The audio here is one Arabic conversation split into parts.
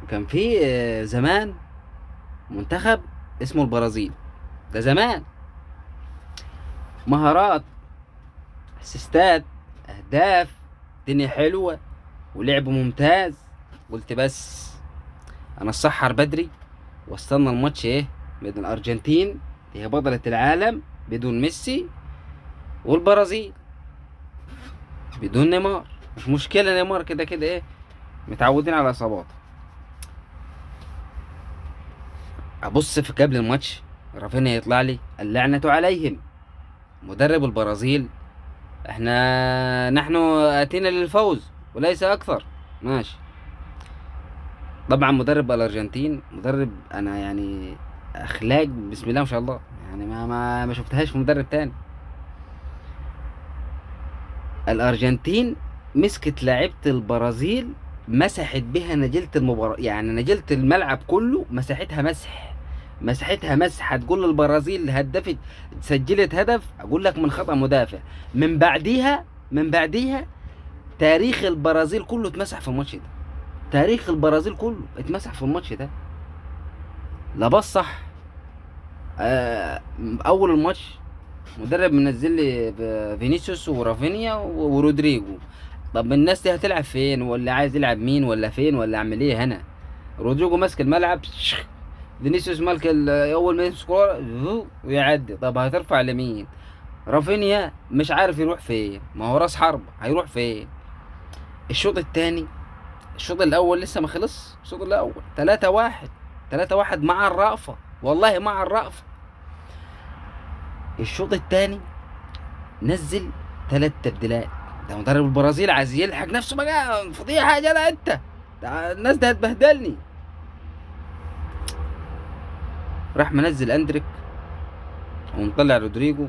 كان في زمان منتخب اسمه البرازيل. ده زمان. مهارات، اسيستات، اهداف، دنيا حلوه، ولعب ممتاز. قلت بس انا السحر بدري واستنى الماتش ايه بين الارجنتين، هي بطلة العالم بدون ميسي، والبرازيل بدون نيمار. مش مشكلة، نيمار كده كده ايه، متعودين على اصاباته. ابص في قبل الماتش، رافينيا يطلع لي اللعنة عليهم، مدرب البرازيل: نحن اتينا للفوز وليس اكثر. ماشي. طبعا مدرب الارجنتين مدرب انا يعني اخلاق بسم الله ما شاء الله، يعني ما شفتهاش في مدرب تاني. الارجنتين مسكت لعيبه البرازيل، مسحت بها نجيلة المباراة، يعني نجيلة الملعب كله مسحتها مسح. هتقول البرازيل هدفت، سجلت هدف، اقول لك من خطأ مدافع. من بعديها تاريخ البرازيل كله اتمسح في الماتش ده. تاريخ البرازيل كله اتمسح في الماتش ده. لا بص صح. اول الماتش مدرب منزل لي فينيسيوس ورافينيا ورودريجو. طب الناس دي هتلعب فين، ولا عايز يلعب مين، ولا فين، ولا اعمل ايه هنا؟ رودريجو ماسك الملعب، فينيسيوس مالك اول ما يمسك كورة ويعدي. طب هترفع لمين؟ رافينيا مش عارف يروح فين، ما هو راس حرب، هيروح فين؟ الشوط الثاني، الشوط الاول لسه ما خلص. الشوط الاول 3-1، 3-1 مع الرأفة، والله مع الرأفة. الشوط الثاني نزل 3 تبديلات. ده مدرب البرازيل عايز يلحق نفسه بقى، فضيحة يا جدع انت، ده الناس دي هتبهدلني. راح منزل اندريك ومطلع رودريجو.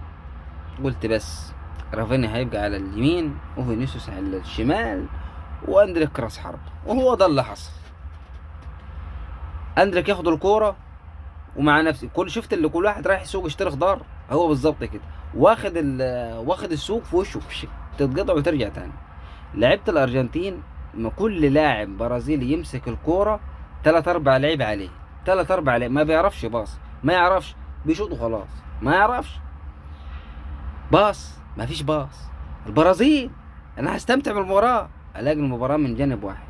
قلت بس رافينيا هيبقى على اليمين وفينيسيوس على الشمال واندريك راس حرب، وهو ده اللي حصل. اندريك ياخد الكورة ومع نفسي شفت اللي كل واحد رايح يسوق يشتري خضار، هو بالظبط كده، واخد السوق في وشه، تتقطع وترجع تاني. لعيبة الارجنتين، ما كل لاعب برازيلي يمسك الكورة 3 4 لعيب عليه، 3 4 لعيب، ما بيعرفش باص، ما يعرفش بيشوط وخلاص، ما يعرفش باص، ما فيش باص. البرازيل انا هستمتع بالمباراة، الاقي المباراة من جانب واحد.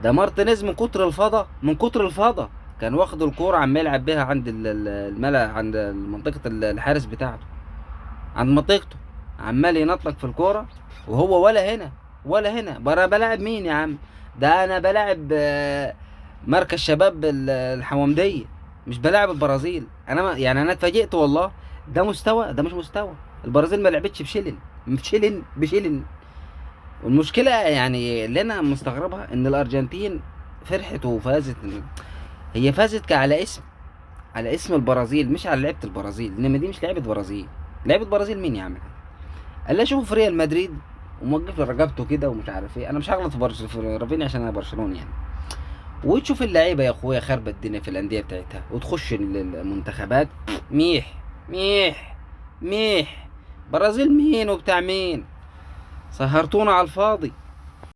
ده مارتينيز من كتر الفضا، كان واخد الكورة عمال يلعب بيها عند الملا، عند منطقة الحارس بتاعته، عند منطقته، عمال ينطلق في الكورة، وهو ولا هنا بلاعب مين يا عم؟ ده انا بلاعب مركز شباب الحومدية، مش بلاعب البرازيل. انا يعني انا اتفاجئت والله. ده مستوى؟ ده مش مستوى. البرازيل ما لعبتش بشيلن. والمشكلة يعني اللي انا مستغربها ان الارجنتين فرحت وفازت. هي فازت على اسم البرازيل، مش على لعيبة البرازيل، انما دي مش لعيبة برازيل. لعيبة برازيل مين يا عم؟ قال لي اشوف في ريال مدريد وموقف لي رقبته كده ومش عارف ايه. انا مش هغلط في رافينيا عشان انا برشلوني يعني. وتشوف اللعيبه يا اخويا خربت الدنيا في الانديه بتاعتها، وتخش المنتخبات ميح ميح ميح. برازيل مين وبتاع مين؟ سهرتونا على الفاضي.